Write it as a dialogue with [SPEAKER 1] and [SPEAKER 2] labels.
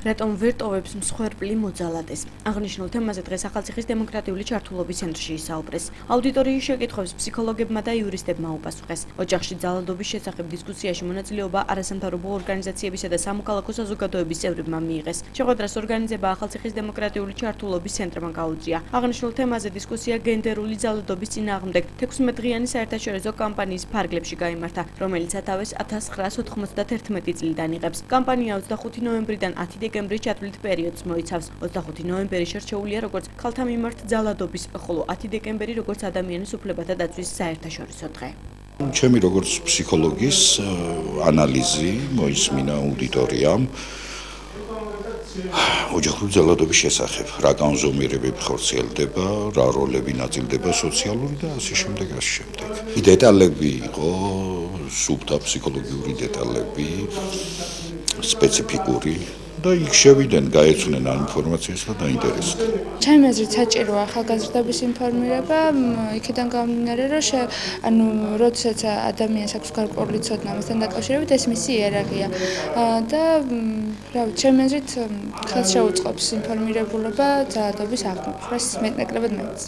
[SPEAKER 1] რატომ ვერ ტოვებს მსხვერპლი მოძალადეს? აღნიშნულ თემაზე დღეს ახალციხის დემოკრატიული ჩართულობის ცენტრში ისაუბრეს. აუდიტორიის შეკითხვებს ფსიქოლოგებმა და იურისტებმა უპასუხეს. ოჯახში ძალადობის შესახებ დისკუსიაში მონაწილეობა არასამთავრობო ორგანიზაციებისა და სამოქალაქო საზოგადოების წევრებმა მიიღეს. შეხვედრას ორგანიზება ახალციხის დემოკრატიული ჩართულობის ცენტრმა გაუწია. აღნიშნულ თემაზე დისკუსია გენდერული ძალადობის წინააღმდეგ 16 დღიანი საერთაშორისო კამპანიის ფარგლებში გაიმართა, რომელიც სათავეს 1991 წლიდან იღებს. კამპანია 25 ნოემბრიდან 10 დეკემბრის ჩათვლით პერიოდს მოიცავს. 25 ნოემბერი შერჩეულია როგორც ქალთა მიმართ ძალადობის, ხოლო 10 დეკემბერი როგორც ადამიანის უფლებათა დაცვის საერთაშორისო დღე.
[SPEAKER 2] ჩემი როგორც ფსიქოლოგის ანალიზი მოისმინა აუდიტორიამ ოჯახური ძალადობის შესახებ, რა განზომიერებები ხორციელდება, რა როლები ნაწილდება სოციალური და ასე შემდეგ. დეტალები იყო, სუფთა ფსიქოლოგიური დეტალები, სპეციფიკური და იქ შევიდნენ, გაეცნენ ამ ინფორმაციას და დაინტერესდნენ.
[SPEAKER 3] ჩემი აზრით საჭიროა ახალგაზრდების ინფორმირება, იქიდან გამომდინარე, რომ როდესაც ადამიანს აქვს გარკვეული ცოდნა ამასთან დაკავშირებით, ეს მისი იერარქია და ჩემი აზრით ხელს შეუწყობს ინფორმირებულობა ძალადობის აღქმებას, მეტნაკლებად მეც.